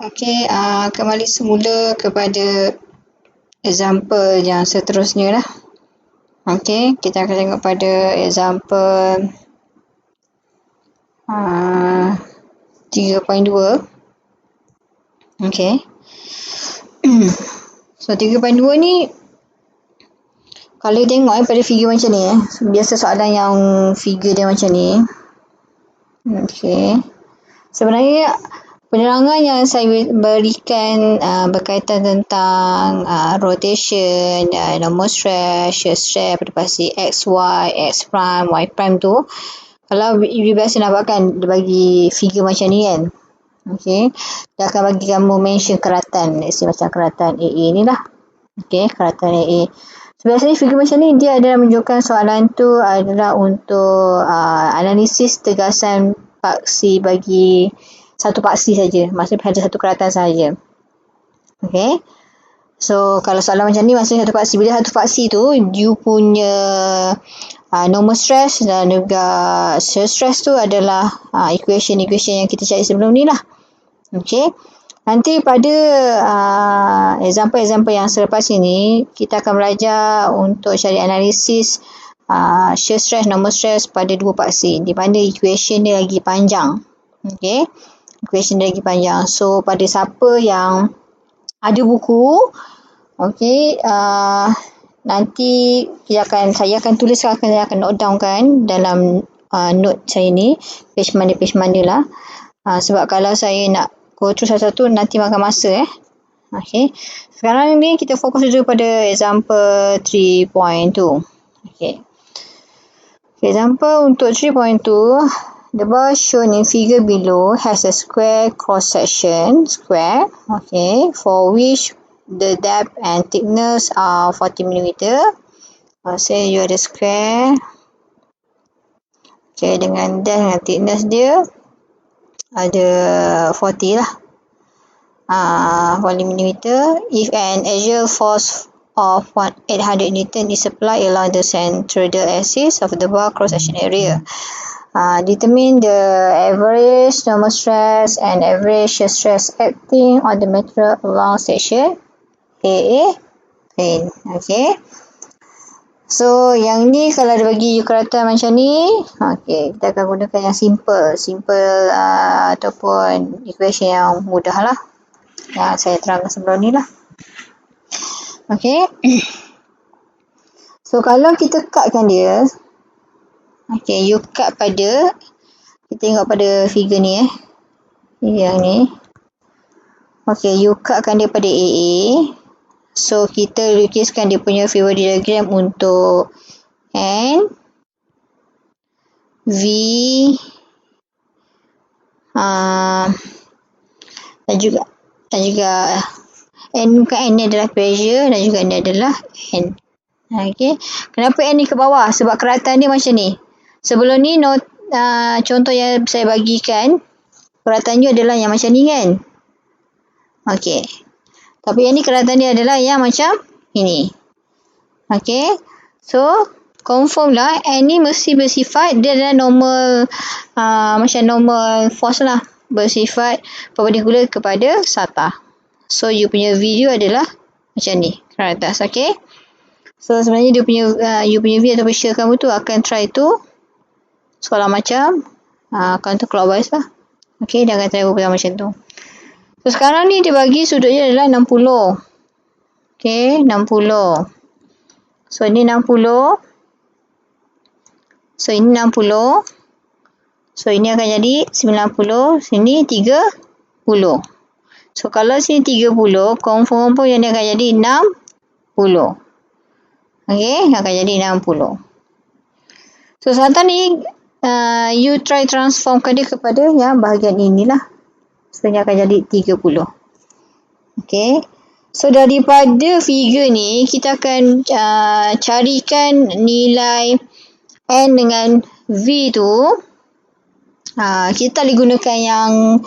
Okey, kembali semula kepada example yang seterusnya lah. Okey, kita akan tengok pada example 3.2. Okey. So 3.2 ni kalau tengok pada figure macam ni biasa soalan yang figure dia macam ni. Okey. Sebenarnya penerangan yang saya berikan berkaitan tentang rotation, normal stress, shear stress pada pasti X, Y, X prime, Y prime tu, kalau you biasa nampakkan dia bagi figure macam ni kan. Okey. Dia akan bagi kamu mention keratan. Let's say macam keratan AA ni lah. Okey, keratan AA. So, biasanya figure macam ni dia adalah menunjukkan soalan tu adalah untuk analisis tegasan paksi bagi satu paksi saja. Maksudnya pada satu keratan saja. Okey. So, kalau soalan macam ni maksudnya satu paksi. Bila satu paksi tu, you punya normal stress dan juga shear stress tu adalah equation yang kita cari sebelum ni lah. Okey. Nanti pada example-example yang selepas ini, kita akan belajar untuk cari analisis shear stress, normal stress pada dua paksi. Di mana equation dia lagi panjang. Okey. Equation dia lagi panjang. So, pada siapa yang ada buku, okey, nanti saya akan tulis, saya akan note down kan dalam note saya ni, page mana lah. Sebab kalau saya nak go through satu-satu nanti makan masa Okey. Sekarang ni kita fokus dulu pada example 3.2. Okey. Example untuk 3.2, the bar shown in figure below has a square cross section, okay, for which the depth and thickness are 40 mm. Say you ada square, okay, dengan depth dan thickness dia ada 40 lah. 40 mm. If an axial force of 800 Newton is applied along the centroidal axis of the bar cross-section area. Determine the average normal stress and average shear stress acting on the material along section AA plane. Okay. So, yang ni kalau dia bagi you keratan macam ni, okay, kita akan gunakan yang simple ataupun equation yang mudah lah. Yang saya terangkan sebelum ni lah. Okay. So, kalau kita cutkan dia, okay, you cut pada, kita tengok pada figure ni yang ni. Okay, you cutkan dia pada AA. So, kita lukiskan dia punya figure diagram untuk N, V, dan juga N, bukan N ni adalah pressure dan juga ni adalah N. Okay. Kenapa N ni ke bawah? Sebab keratan dia macam ni. Sebelum ni contoh yang saya bagikan, keratan dia adalah yang macam ni kan. Okay. Tapi yang ni keratan dia adalah yang macam ini. Okay. So, confirm lah N ni mesti bersifat, dia adalah normal, macam normal force lah. Bersifat perpendicular kepada SATA. So, you punya video adalah macam ni. Ke atas. Okay. So, sebenarnya dia punya, you punya V ataupun shear kamu tu akan try tu sekolah macam counterclockwise lah. Okay. Dia akan try macam tu. So, sekarang ni dia bagi sudutnya adalah 60. Okay, 60. So, ini 60. So, ini 60. So, ini akan jadi 90. Sini 30. So, kalau sini 30, confirm pun yang dia akan jadi 60. Okay, akan jadi 60. So, sekarang ni, you try transformkan dia kepada yang bahagian inilah. Sebenarnya akan jadi 30. Okay. So, daripada figure ni, kita akan carikan nilai N dengan V tu. Kita boleh gunakan yang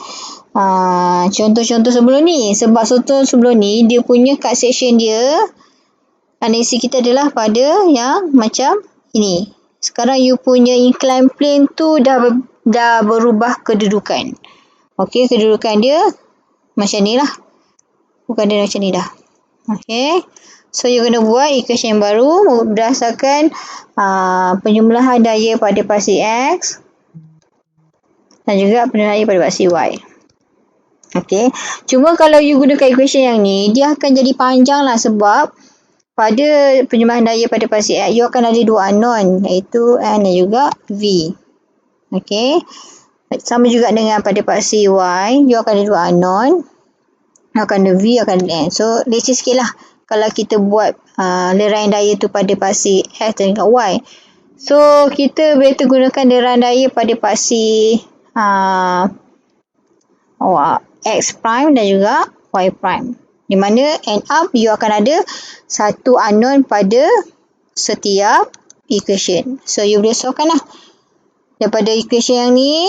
contoh-contoh sebelum ni. Sebab contoh sebelum ni, dia punya cut section dia, analisis kita adalah pada yang macam ini. Sekarang you punya incline plane tu dah berubah kedudukan. Okey, kedudukan dia Macam ni lah. Bukan dia macam ni dah. Okay. So, you kena buat equation yang baru berdasarkan penjumlahan daya pada pasti X dan juga penjumlahan daya pada pasti Y. Okay. Cuma kalau you gunakan equation yang ni, dia akan jadi panjang lah sebab pada penjumlahan daya pada pasti X, you akan ada dua unknown, iaitu N dan juga V. Okay. Sama juga dengan pada pasti Y, you akan ada dua unknown, akan ada V, akan ada N. So, leceh sikit lah kalau kita buat leraian daya tu pada pasti X dan juga Y. So, kita better gunakan leraian daya pada pasti X prime dan juga Y prime. Di mana end up you akan ada satu unknown pada setiap equation. So, you boleh solvekan lah. Daripada equation yang ni,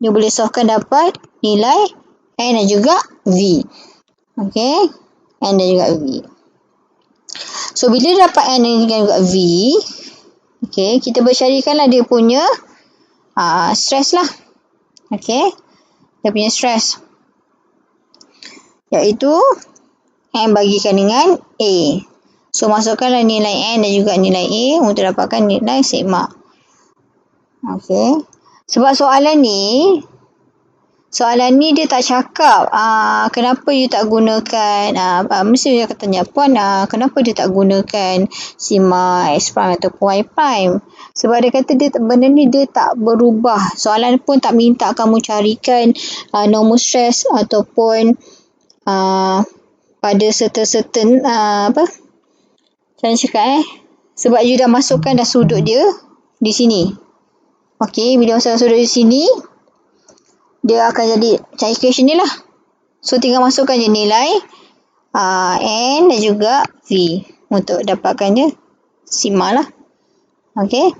you boleh solvekan dapat nilai N dan juga V. Okay. N dan juga V. So, bila dapat N dan juga V, okay, kita bercarikanlah dia punya stress lah. Okay. Dia punya stress. Iaitu M bagikan dengan A. So, masukkanlah nilai N dan juga nilai A untuk dapatkan nilai sigma. Okay. Sebab soalan ni dia tak cakap kenapa you tak gunakan mesti dia akan tanya, puan kenapa dia tak gunakan sigma X prime ataupun Y prime. Sebab dia kata benda ni dia tak berubah. Soalan pun tak minta kamu carikan normal stress ataupun pada certain macam mana cakap sebab you dah masukkan dah sudut dia di sini. Okay, bila masukkan sudut di sini, dia akan jadi macam equation ni lah. So, tinggal masukkan je nilai N dan juga V untuk dapatkannya sigma lah. Okay.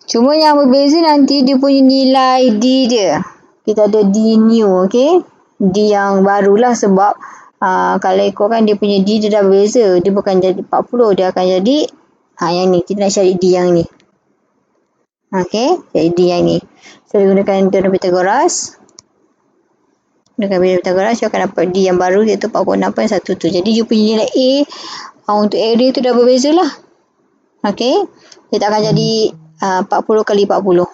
Cuma yang berbeza nanti dia punya nilai D dia. Kita ada D new, okay. D yang barulah sebab kalau ikutkan dia punya D dia dah berbeza. Dia bukan jadi 40, dia akan jadi yang ni. Kita nak cari D yang ni. Okay, jadi D yang ni. So, gunakan teorem Pythagoras. Gunakan teorem Pythagoras, you akan dapat D yang baru iaitu 46.12. Jadi, you punya nilai A untuk area tu dah berbeza lah. Okay, dia tak akan jadi 40 kali 40.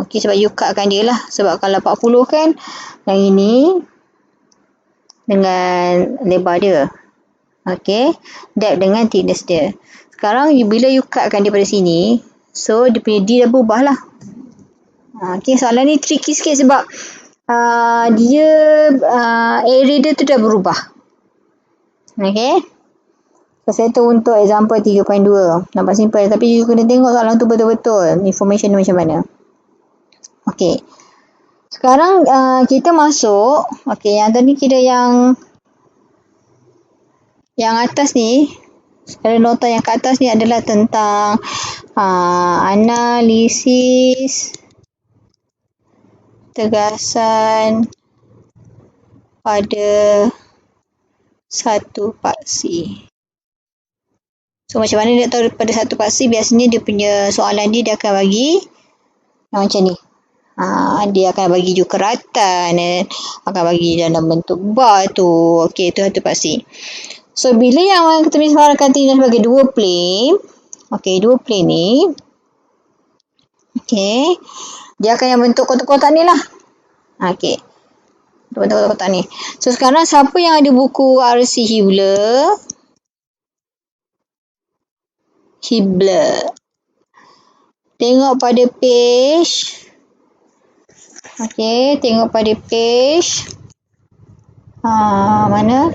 Okay, sebab you cutkan dia lah. Sebab kalau 40 kan, yang ini dengan lebar dia. Okay, depth dengan thickness dia. Sekarang, bila you cutkan daripada sini, so, dia punya D dah berubah lah. Okay, soalan ni tricky sikit sebab dia area dia tu dah berubah. Okay. So, saya tu untuk example 3.2. Nampak simple. Tapi you kena tengok soalan tu betul-betul. Information ni macam mana. Okay. Sekarang kita masuk. Okay, yang tadi kira yang atas ni. Kalau nota yang ke atas ni adalah tentang analisis tegasan pada satu paksi. So, macam mana dia tahu pada satu paksi? Biasanya dia punya soalan dia akan bagi macam ni. Dia akan bagi juga keratan dan akan bagi dalam bentuk bar tu. Okey, itu satu paksi. So, bila yang kita misalkan kata sebagai dua plane. Okey, dua plane ni. Okey. Dia akan yang bentuk kotak-kotak ni lah. Okey. Bentuk kotak-kotak ni. So, sekarang siapa yang ada buku R.C. Hibbeler? Tengok pada page. Okey, tengok pada page. Mana?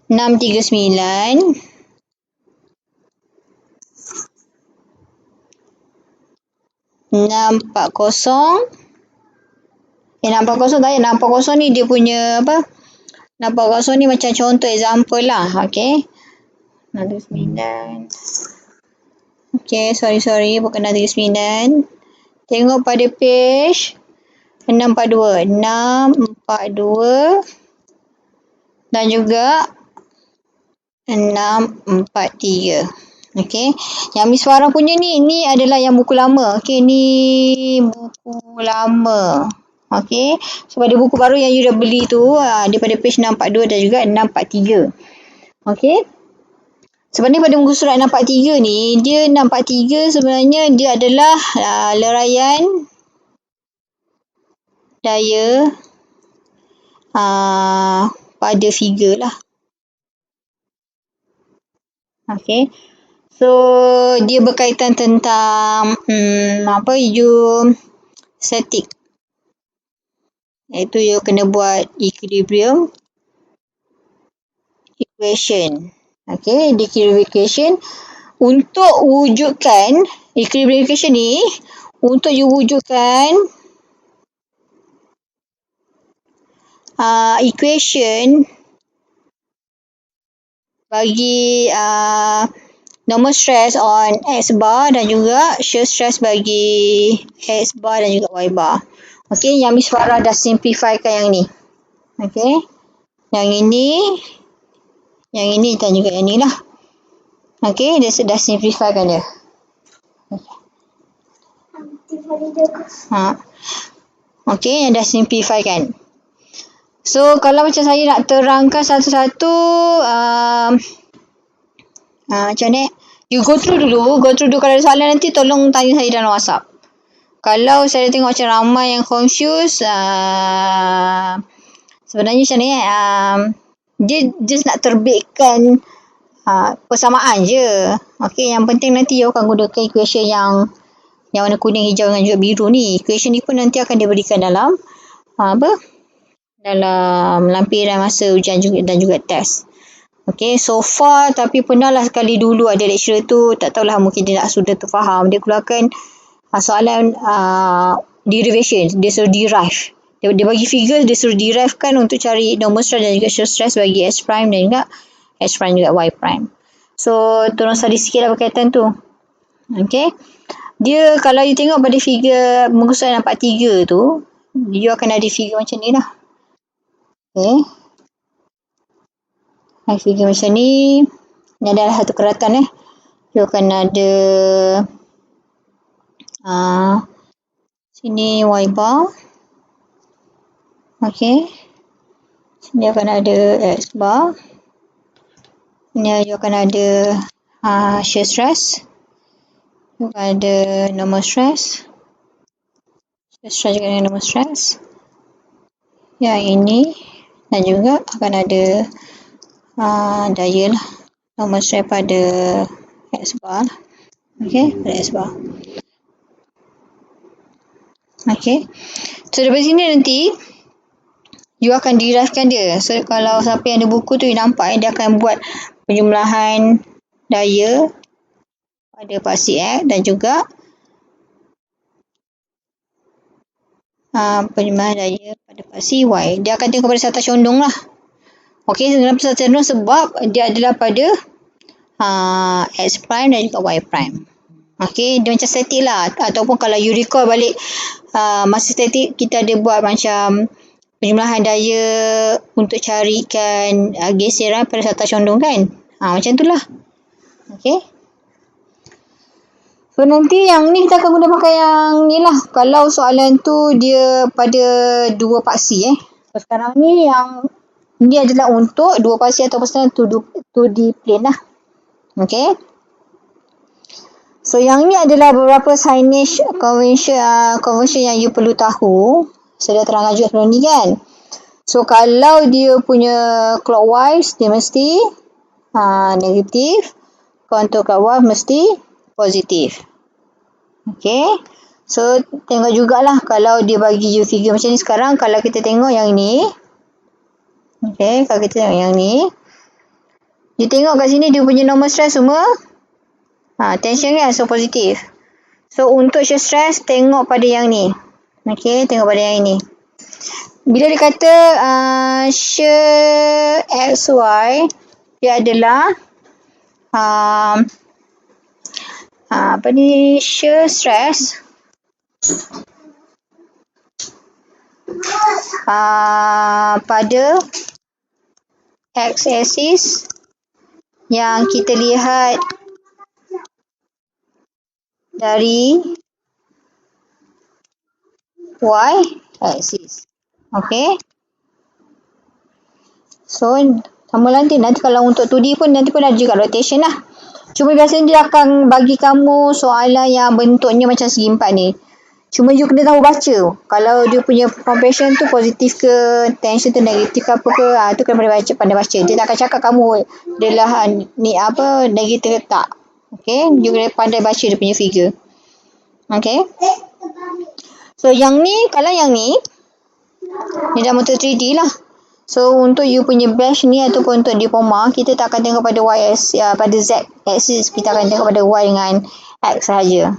Enam tiga sembilan. 640. 640 tak ya. 640 ni dia punya apa? 640 ni macam contoh example lah. Okay. 639. Okay. Sorry. Bukan 639. Tengok pada page 642. 642. Dan juga 643. Okey. Yang Miss Farah punya ni adalah yang buku lama. Okey, ni buku lama. Okey. So pada buku baru yang you dah beli tu, daripada page 642 dan juga 643. Okey. Sebenarnya pada muka surat 643 ni, dia 643 sebenarnya dia adalah leraian daya pada figure lah. Okey. So, dia berkaitan tentang static. Iaitu you kena buat equilibrium equation. Okey, equilibrium equation. Untuk wujudkan equilibrium equation ni, untuk you wujudkan equation bagi normal stress on X bar dan juga shear stress bagi X bar dan juga Y bar. Okey, yang Miss Farah dah simplifikan yang ni. Okey. Yang ini dan juga yang ni lah. Okey, dia sudah simplifikan dia. Okey, yang dah simplifikan. So, kalau macam saya nak terangkan satu-satu, macam ni, you go through dulu. Kalau ada soalan nanti tolong tanya saya dalam WhatsApp. Kalau saya tengok macam ramai yang confused, sebenarnya macam ni, dia just nak terbitkan persamaan je. Okey, yang penting nanti you akan gunakan equation yang warna kuning, hijau dan juga biru ni. Equation ni pun nanti akan diberikan dalam dalam lampiran masa ujian dan juga test. Okay, so far tapi pernahlah sekali dulu ada lecturer tu, tak tahulah mungkin dia nak sudah terfaham. Dia keluarkan soalan derivation, dia suruh derive. Dia bagi figure, dia suruh derive kan untuk cari normal stress dan juga shear stress bagi X prime dan juga X prime juga Y prime. So, tolong study sikit lah berkaitan tu. Okay. Dia kalau you tengok pada figure muka surat 43 tu, you akan ada figure macam ni lah. Okay. Figure macam ni. Ni adalah satu keratan You akan ada sini Y bar. Okay. Sini akan ada X bar. Sini you akan ada shear stress. You akan ada normal stress. Shear stress juga dengan normal stress. Yang ini. Dan juga akan ada daya lah. Normal stress pada X bar. Okay, pada X bar. Okay. So, daripada sini nanti, you akan derivekan dia. So, kalau siapa yang ada buku tu, you nampak dia akan buat penjumlahan daya pada paksi X dan juga penjumlahan daya pada paksi Y. Dia akan tengok pada satu condong lah. Okey, kenapa satu condong? Sebab dia adalah pada X prime dan juga Y prime. Okey, dia macam statik lah. Ataupun kalau you recall balik masa statik, kita ada buat macam penjumlahan daya untuk carikan geseran pada satu condong kan. Macam tu lah. Okey. So, nanti yang ni kita akan guna pakai yang ni lah. Kalau soalan tu dia pada dua paksi So, sekarang ni yang ni adalah untuk dua paksi atau personal 2D plane lah. Okay. So, yang ni adalah beberapa signage convention yang you perlu tahu. Saya dah terangkan juga sebelum ni kan. So, kalau dia punya clockwise, dia mesti negatif. Contour clockwise mesti positif. Okay. So, tengok jugalah kalau dia bagi you figure macam ni sekarang. Kalau kita tengok yang ni. Okay. Kalau kita tengok yang ni. You tengok kat sini dia punya normal stress semua. Tension kan. So, positif. So, untuk shear stress, tengok pada yang ni. Okay. Tengok pada yang ini. Bila dia kata shear XY, dia adalah shear stress pada x-axis yang kita lihat dari y axis. Okay. So, sama nanti kalau untuk 2D pun nanti pun ada juga rotation lah. Cuma biasanya dia akan bagi kamu soalan yang bentuknya macam segi empat ni. Cuma you kena tahu baca. Kalau dia punya compression tu positif ke, tension tu negatif ke apa ke, tu kena pandai baca. Dia tak akan cakap kamu adalah ni apa, negatif ke tak. Okay, you kena pandai baca dia punya figure. Okay. So, yang ni, kalau yang ni dalam motor 3D lah. So, untuk you punya batch ni ataupun untuk diploma, kita tak akan tengok pada Y, pada Z axis. Kita akan tengok pada Y dengan X sahaja.